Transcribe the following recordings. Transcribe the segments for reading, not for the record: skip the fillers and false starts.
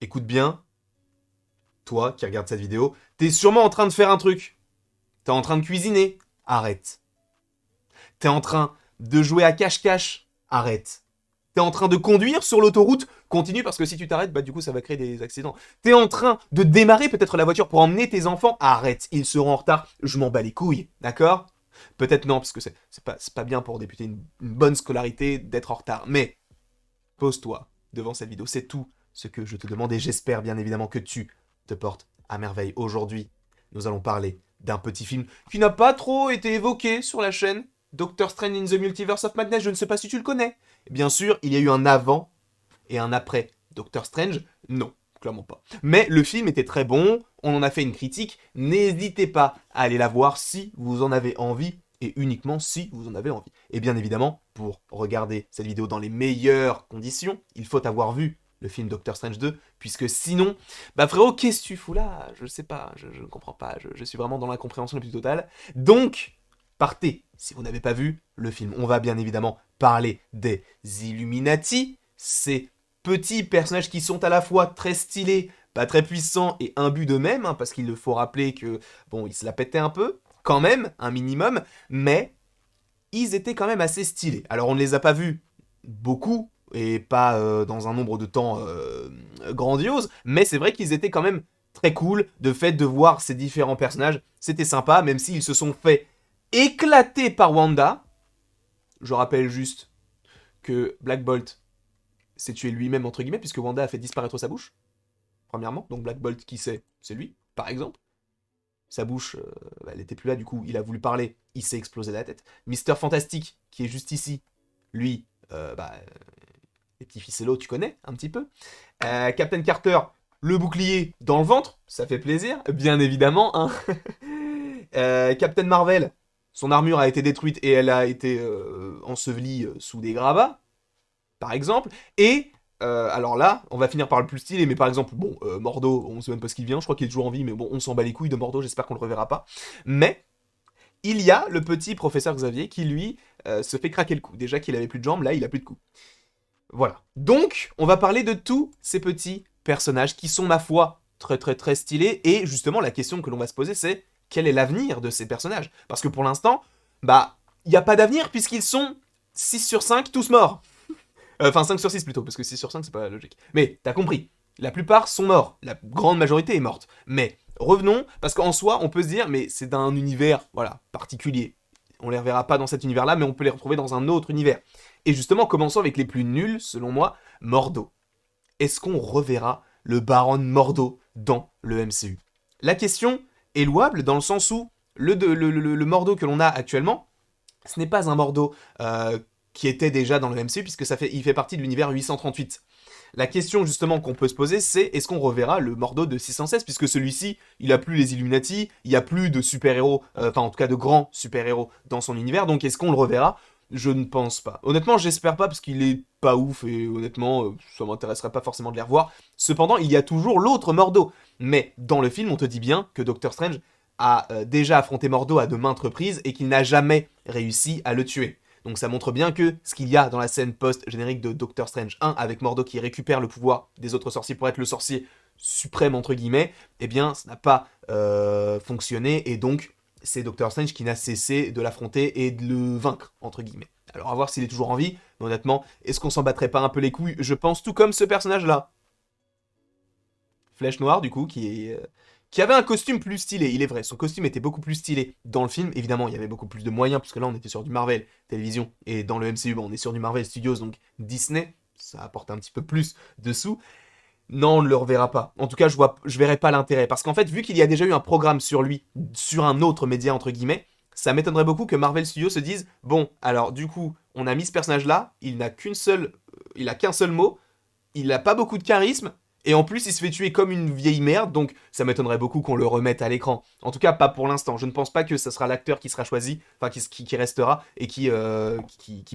écoute bien, toi qui regardes cette vidéo, t'es sûrement en train de faire un truc. T'es en train de cuisiner. Arrête. T'es en train de jouer à cache-cache. Arrête. T'es en train de conduire sur l'autoroute. Continue parce que si tu t'arrêtes, bah du coup ça va créer des accidents. T'es en train de démarrer peut-être la voiture pour emmener tes enfants. Arrête. Ils seront en retard. Je m'en bats les couilles. D'accord? Peut-être non, parce que c'est pas bien pour débuter une bonne scolarité d'être en retard. Mais pose-toi devant cette vidéo. C'est tout ce que je te demande et j'espère bien évidemment que tu te portes à merveille. Aujourd'hui, nous allons parler d'un petit film qui n'a pas trop été évoqué sur la chaîne. Doctor Strange in the Multiverse of Madness, je ne sais pas si tu le connais. Bien sûr, il y a eu un avant et un après Doctor Strange. Non, clairement pas. Mais le film était très bon, on en a fait une critique. N'hésitez pas à aller la voir si vous en avez envie et uniquement si vous en avez envie. Et bien évidemment, pour regarder cette vidéo dans les meilleures conditions, il faut avoir vu le film Doctor Strange 2, puisque sinon, bah frérot, qu'est-ce que tu fous là? Je sais pas, je ne comprends pas, je suis vraiment dans l'incompréhension la plus totale. Donc, partez, si vous n'avez pas vu le film. On va bien évidemment parler des Illuminati, ces petits personnages qui sont à la fois très stylés, pas très puissants et imbus d'eux-mêmes, hein, parce qu'il faut rappeler que, bon, ils se la pétaient un peu, quand même, un minimum, mais ils étaient quand même assez stylés. Alors on ne les a pas vus beaucoup, et pas dans un nombre de temps grandiose, mais c'est vrai qu'ils étaient quand même très cool. De fait de voir ces différents personnages, c'était sympa, même s'ils se sont fait éclater par Wanda. Je rappelle juste que Black Bolt s'est tué lui-même, entre guillemets, puisque Wanda a fait disparaître sa bouche, premièrement. Donc Black Bolt, qui c'est lui, par exemple. Sa bouche, elle était plus là, du coup, il a voulu parler, il s'est explosé la tête. Mister Fantastique, qui est juste ici, lui, les petits ficellos, tu connais, un petit peu. Captain Carter, le bouclier dans le ventre, ça fait plaisir, bien évidemment. Hein. Captain Marvel, son armure a été détruite et elle a été ensevelie sous des gravats, par exemple. Et alors là, on va finir par le plus stylé, mais par exemple, bon, Mordo, on sait même pas ce qu'il vient, je crois qu'il est toujours en vie, mais bon, on s'en bat les couilles de Mordo, j'espère qu'on le reverra pas. Mais il y a le petit professeur Xavier qui, lui, se fait craquer le cou. Déjà qu'il avait plus de jambes, là, il a plus de cou. Voilà. Donc, on va parler de tous ces petits personnages qui sont, ma foi, très très très stylés. Et justement, la question que l'on va se poser, c'est quel est l'avenir de ces personnages? Parce que pour l'instant, bah, il n'y a pas d'avenir puisqu'ils sont 6 sur 5 tous morts. Enfin, 5 sur 6 plutôt, parce que 6 sur 5, c'est pas logique. Mais, t'as compris. La plupart sont morts. La grande majorité est morte. Mais, revenons, parce qu'en soi, on peut se dire, mais c'est d'un univers, voilà, particulier. On les reverra pas dans cet univers-là, mais on peut les retrouver dans un autre univers. Et justement, commençons avec les plus nuls, selon moi, Mordo. Est-ce qu'on reverra le Baron Mordo dans le MCU? La question est louable dans le sens où le Mordo que l'on a actuellement, ce n'est pas un Mordo qui était déjà dans le MCU, puisque il fait partie de l'univers 838. La question justement qu'on peut se poser, c'est est-ce qu'on reverra le Mordo de 616, puisque celui-ci, il a plus les Illuminati, il y a plus de super-héros, enfin en tout cas de grands super-héros dans son univers, donc est-ce qu'on le reverra? Je ne pense pas. Honnêtement, j'espère pas, parce qu'il est pas ouf, et honnêtement, ça m'intéresserait pas forcément de les revoir. Cependant, il y a toujours l'autre Mordo. Mais dans le film, on te dit bien que Doctor Strange a déjà affronté Mordo à de maintes reprises, et qu'il n'a jamais réussi à le tuer. Donc ça montre bien que ce qu'il y a dans la scène post-générique de Doctor Strange 1 avec Mordo qui récupère le pouvoir des autres sorciers pour être le sorcier suprême entre guillemets, eh bien ça n'a pas fonctionné et donc c'est Doctor Strange qui n'a cessé de l'affronter et de le vaincre entre guillemets. Alors à voir s'il est toujours en vie, mais honnêtement, est-ce qu'on s'en battrait pas un peu les couilles? Je pense tout comme ce personnage-là. Flèche Noire du coup qui avait un costume plus stylé, il est vrai, son costume était beaucoup plus stylé dans le film, évidemment il y avait beaucoup plus de moyens, puisque là on était sur du Marvel Télévision, et dans le MCU bon, on est sur du Marvel Studios, donc Disney, ça apporte un petit peu plus de sous. Non, on ne le reverra pas. En tout cas, je verrai pas l'intérêt, parce qu'en fait, vu qu'il y a déjà eu un programme sur lui, sur un autre média entre guillemets, ça m'étonnerait beaucoup que Marvel Studios se dise, bon, alors du coup, on a mis ce personnage-là, il a qu'un seul mot, il a pas beaucoup de charisme, et en plus il se fait tuer comme une vieille merde, donc ça m'étonnerait beaucoup qu'on le remette à l'écran. En tout cas, pas pour l'instant. Je ne pense pas que ce sera l'acteur qui sera choisi, enfin qui restera, et qui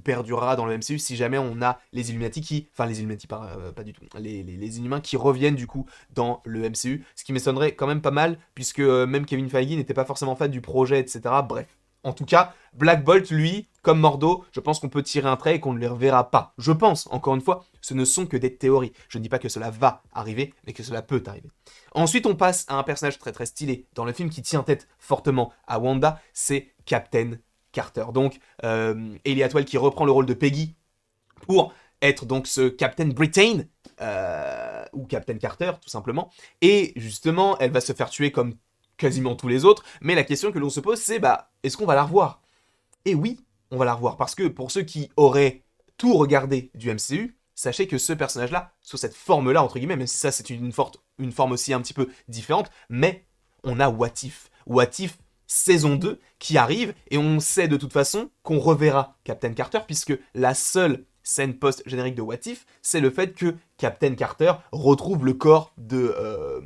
perdurera dans le MCU si jamais on a les Illuminati enfin les Illuminati pas du tout, les Inhumains qui reviennent du coup dans le MCU, ce qui m'étonnerait quand même pas mal, puisque même Kevin Feige n'était pas forcément fan du projet, etc. Bref. En tout cas, Black Bolt, lui, comme Mordo, je pense qu'on peut tirer un trait et qu'on ne les reverra pas. Je pense, encore une fois, ce ne sont que des théories. Je ne dis pas que cela va arriver, mais que cela peut arriver. Ensuite, on passe à un personnage très très stylé dans le film qui tient tête fortement à Wanda, c'est Captain Carter. Donc, Hayley Atwell qui reprend le rôle de Peggy pour être donc ce Captain Britain, ou Captain Carter, tout simplement. Et justement, elle va se faire tuer comme quasiment tous les autres, mais la question que l'on se pose, c'est, est-ce qu'on va la revoir? Et oui, on va la revoir, parce que pour ceux qui auraient tout regardé du MCU, sachez que ce personnage-là, sous cette forme-là, entre guillemets, même si ça c'est une forme aussi un petit peu différente, mais on a What If. What If saison 2 qui arrive, et on sait de toute façon qu'on reverra Captain Carter, puisque la seule scène post-générique de What If, c'est le fait que Captain Carter retrouve le corps de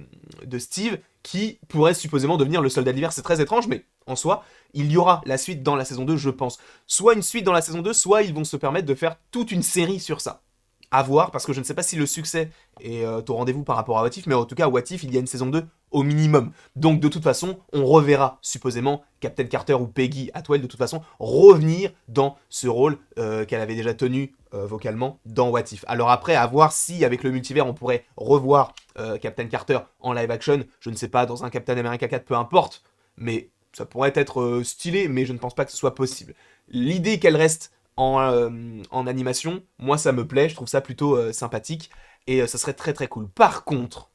Steve, qui pourrait supposément devenir le soldat d'hiver. C'est très étrange, mais en soi, il y aura la suite dans la saison 2, je pense. Soit une suite dans la saison 2, soit ils vont se permettre de faire toute une série sur ça. À voir, parce que je ne sais pas si le succès est au rendez-vous par rapport à What If, mais en tout cas, What If, il y a une saison 2 au minimum. Donc de toute façon, on reverra supposément Captain Carter ou Peggy Atwell de toute façon revenir dans ce rôle qu'elle avait déjà tenu vocalement dans What If. Alors après, à voir si avec le multivers on pourrait revoir Captain Carter en live action, je ne sais pas, dans un Captain America 4, peu importe, mais ça pourrait être stylé, mais je ne pense pas que ce soit possible. L'idée qu'elle reste en animation, moi ça me plaît, je trouve ça plutôt sympathique, et ça serait très très cool. Par contre,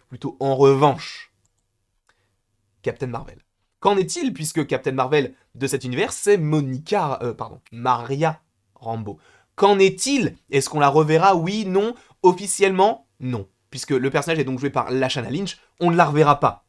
plutôt en revanche, Captain Marvel. Qu'en est-il, puisque Captain Marvel de cet univers, c'est Maria Rambeau. Qu'en est-il? Est-ce qu'on la reverra? Oui, non. Officiellement, non. Puisque le personnage est donc joué par Lashana Lynch, on ne la reverra pas.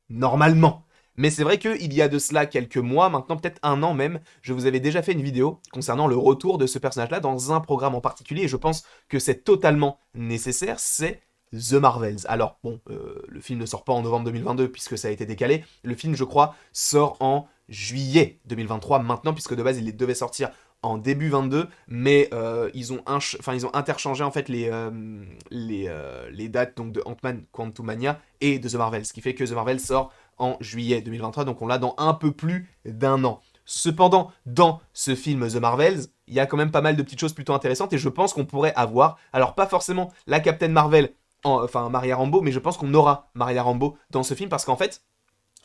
Normalement. Mais c'est vrai qu'il y a de cela quelques mois, maintenant peut-être un an même, je vous avais déjà fait une vidéo concernant le retour de ce personnage-là dans un programme en particulier, et je pense que c'est totalement nécessaire, c'est The Marvels. Alors, bon, le film ne sort pas en novembre 2022 puisque ça a été décalé. Le film, je crois, sort en juillet 2023 maintenant, puisque de base, il devait sortir en début 22, mais ils ont interchangé en fait les dates donc de Ant-Man Quantumania et de The Marvels, ce qui fait que The Marvels sort en juillet 2023, donc on l'a dans un peu plus d'un an. Cependant, dans ce film The Marvels, il y a quand même pas mal de petites choses plutôt intéressantes, et je pense qu'on pourrait avoir, alors pas forcément la Captain Marvel, enfin Maria Rambeau, mais je pense qu'on aura Maria Rambeau dans ce film, parce qu'en fait,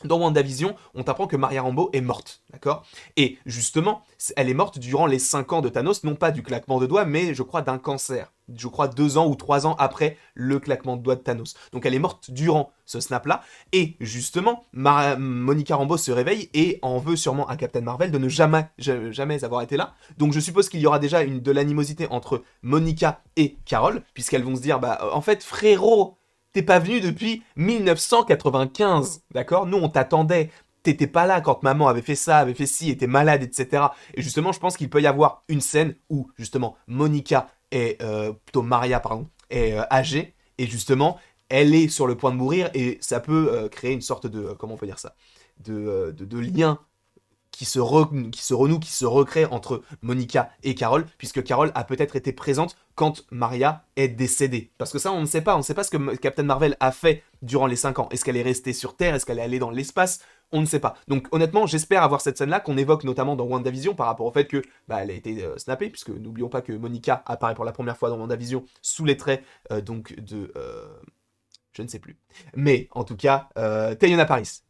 dans WandaVision, on t'apprend que Maria Rambeau est morte, d'accord? Et justement, elle est morte durant les 5 ans de Thanos, non pas du claquement de doigts, mais je crois d'un cancer. Je crois 2 ans ou 3 ans après le claquement de doigts de Thanos. Donc elle est morte durant ce snap-là, et justement, Monica Rambeau se réveille et en veut sûrement à Captain Marvel de ne jamais avoir été là. Donc je suppose qu'il y aura déjà de l'animosité entre Monica et Carol, puisqu'elles vont se dire, en fait, frérot, t'es pas venu depuis 1995, d'accord? Nous, on t'attendait. T'étais pas là quand maman avait fait ça, avait fait ci, était malade, etc. Et justement, je pense qu'il peut y avoir une scène où, justement, Monica plutôt Maria, pardon, est âgée, et justement, elle est sur le point de mourir, et ça peut créer une sorte de, comment on peut dire ça, de lien qui se renoue, qui se recrée entre Monica et Carol, puisque Carol a peut-être été présente quand Maria est décédée. Parce que ça, on ne sait pas ce que Captain Marvel a fait durant les 5 ans. Est-ce qu'elle est restée sur Terre? Est-ce qu'elle est allée dans l'espace? On ne sait pas. Donc honnêtement, j'espère avoir cette scène-là, qu'on évoque notamment dans WandaVision, par rapport au fait que elle a été snappée, puisque n'oublions pas que Monica apparaît pour la première fois dans WandaVision sous les traits donc de... je ne sais plus. Mais, en tout cas, Teyonah Parris.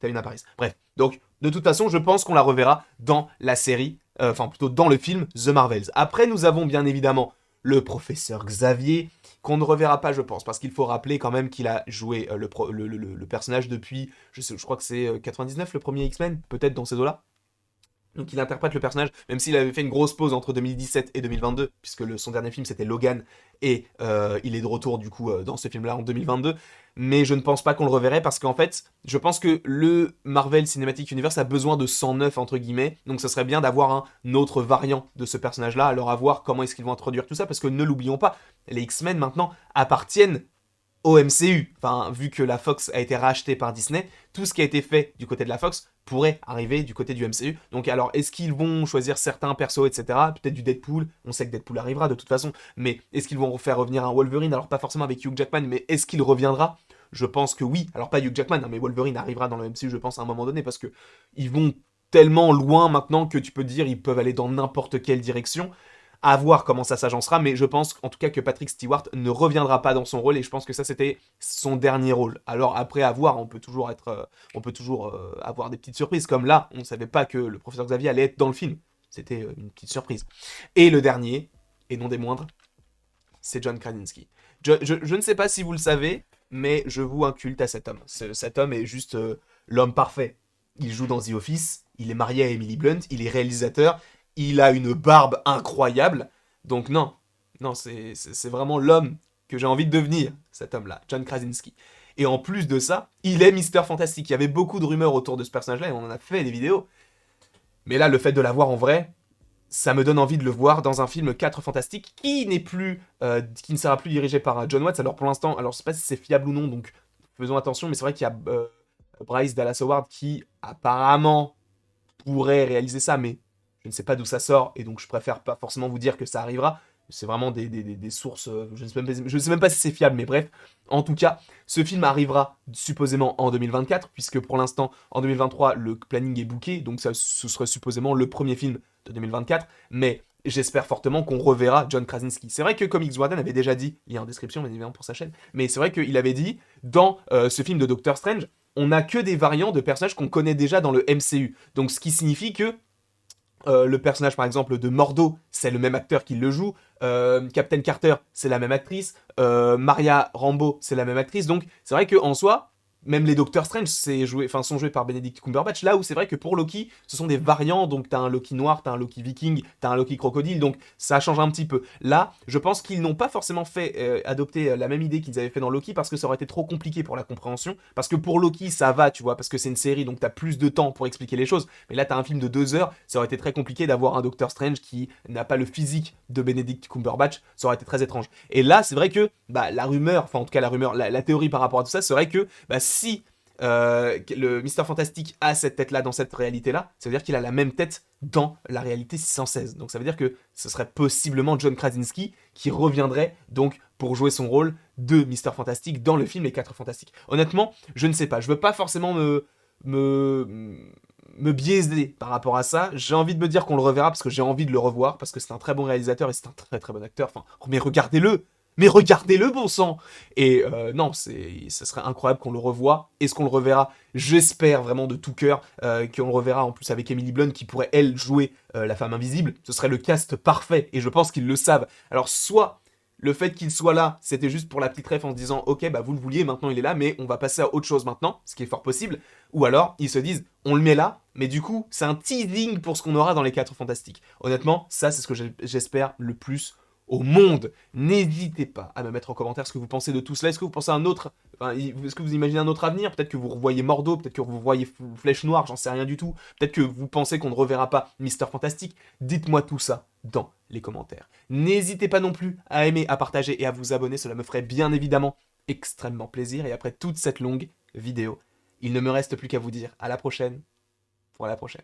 Bref. Donc, de toute façon, je pense qu'on la reverra dans la série, enfin, plutôt dans le film The Marvels. Après, nous avons bien évidemment le professeur Xavier, qu'on ne reverra pas, je pense, parce qu'il faut rappeler quand même qu'il a joué le personnage depuis, je crois que c'est 99, le premier X-Men, peut-être dans ces eaux-là. Donc il interprète le personnage, même s'il avait fait une grosse pause entre 2017 et 2022, puisque son dernier film c'était Logan, et il est de retour du coup dans ce film-là en 2022, mais je ne pense pas qu'on le reverrait, parce qu'en fait, je pense que le Marvel Cinematic Universe a besoin de 109 entre guillemets, donc ça serait bien d'avoir un autre variant de ce personnage-là, alors à voir comment est-ce qu'ils vont introduire tout ça, parce que ne l'oublions pas, les X-Men maintenant appartiennent au MCU. Enfin, vu que la Fox a été rachetée par Disney, tout ce qui a été fait du côté de la Fox pourrait arriver du côté du MCU. Donc alors, est-ce qu'ils vont choisir certains persos, etc. Peut-être du Deadpool, on sait que Deadpool arrivera de toute façon, mais est-ce qu'ils vont faire revenir un Wolverine? Alors pas forcément avec Hugh Jackman, mais est-ce qu'il reviendra? Je pense que oui. Alors pas Hugh Jackman, hein, mais Wolverine arrivera dans le MCU, je pense, à un moment donné, parce que ils vont tellement loin maintenant que tu peux dire ils peuvent aller dans n'importe quelle direction. À voir comment ça s'agencera, mais je pense en tout cas que Patrick Stewart ne reviendra pas dans son rôle et je pense que ça c'était son dernier rôle. Alors après à voir, on peut toujours avoir des petites surprises comme là, on ne savait pas que le professeur Xavier allait être dans le film. C'était une petite surprise. Et le dernier, et non des moindres, c'est John Krasinski. Je ne sais pas si vous le savez, mais je voue un culte à cet homme. Cet homme est juste l'homme parfait. Il joue dans The Office, il est marié à Emily Blunt, il est réalisateur, il a une barbe incroyable. Donc non, non, c'est vraiment l'homme que j'ai envie de devenir, cet homme-là, John Krasinski. Et en plus de ça, il est Mister Fantastic. Il y avait beaucoup de rumeurs autour de ce personnage-là et on en a fait des vidéos. Mais là, le fait de l'avoir en vrai, ça me donne envie de le voir dans un film 4 Fantastiques qui n'est plus, qui ne sera plus dirigé par John Watts. Alors pour l'instant, alors je sais pas si c'est fiable ou non, donc faisons attention, mais c'est vrai qu'il y a Bryce Dallas Howard qui apparemment pourrait réaliser ça, mais je ne sais pas d'où ça sort, et donc je préfère pas forcément vous dire que ça arrivera. C'est vraiment des sources, je ne sais même pas si c'est fiable, mais bref. En tout cas, ce film arrivera supposément en 2024, puisque pour l'instant, en 2023, le planning est booké, donc ça, ce serait supposément le premier film de 2024, mais j'espère fortement qu'on reverra John Krasinski. C'est vrai que Comics Warden avait déjà dit, il y a en description bien évidemment pour sa chaîne, mais c'est vrai qu'il avait dit, dans ce film de Doctor Strange, on n'a que des variants de personnages qu'on connaît déjà dans le MCU. Donc ce qui signifie que le personnage par exemple de Mordo, c'est le même acteur qui le joue, Captain Carter, c'est la même actrice, Maria Rambeau, c'est la même actrice, donc c'est vrai qu'en soi, même les Doctor Strange sont joués par Benedict Cumberbatch, là où c'est vrai que pour Loki, ce sont des variants, donc t'as un Loki noir, t'as un Loki viking, t'as un Loki crocodile, donc ça change un petit peu. Là, je pense qu'ils n'ont pas forcément fait adopter la même idée qu'ils avaient fait dans Loki, parce que ça aurait été trop compliqué pour la compréhension, parce que pour Loki, ça va, tu vois, parce que c'est une série, donc t'as plus de temps pour expliquer les choses, mais là t'as un film de 2 heures, ça aurait été très compliqué d'avoir un Doctor Strange qui n'a pas le physique de Benedict Cumberbatch, ça aurait été très étrange. Et là, c'est vrai que, bah, la rumeur, enfin en tout cas la rumeur, la théorie par rapport à tout ça serait que, bah, si le Mister Fantastic a cette tête-là dans cette réalité-là, ça veut dire qu'il a la même tête dans la réalité 616. Donc ça veut dire que ce serait possiblement John Krasinski qui reviendrait donc pour jouer son rôle de Mister Fantastic dans le film Les 4 Fantastiques. Honnêtement, je ne sais pas. Je veux pas forcément me biaiser par rapport à ça. J'ai envie de me dire qu'on le reverra parce que j'ai envie de le revoir, parce que c'est un très bon réalisateur et c'est un très très bon acteur. Enfin, mais regardez-le! Mais regardez-le, bon sang. Et non, ce serait incroyable qu'on le revoie. Est-ce qu'on le reverra? J'espère vraiment de tout cœur qu'on le reverra en plus avec Emily Blunt qui pourrait, elle, jouer la femme invisible. Ce serait le cast parfait et je pense qu'ils le savent. Alors soit le fait qu'il soit là, c'était juste pour la petite ref en se disant « Ok, bah vous le vouliez, maintenant il est là, mais on va passer à autre chose maintenant », ce qui est fort possible. Ou alors, ils se disent « On le met là, mais du coup, c'est un teasing pour ce qu'on aura dans les 4 Fantastiques ». Honnêtement, ça, c'est ce que j'espère le plus au monde. N'hésitez pas à me mettre en commentaire ce que vous pensez de tout cela. Est-ce que vous pensez à un autre... Enfin, est-ce que vous imaginez un autre avenir? Peut-être que vous revoyez Mordo, peut-être que vous voyez Flèche Noire, j'en sais rien du tout. Peut-être que vous pensez qu'on ne reverra pas Mister Fantastic. Dites-moi tout ça dans les commentaires. N'hésitez pas non plus à aimer, à partager et à vous abonner. Cela me ferait bien évidemment extrêmement plaisir. Et après toute cette longue vidéo, il ne me reste plus qu'à vous dire à la prochaine pour la prochaine.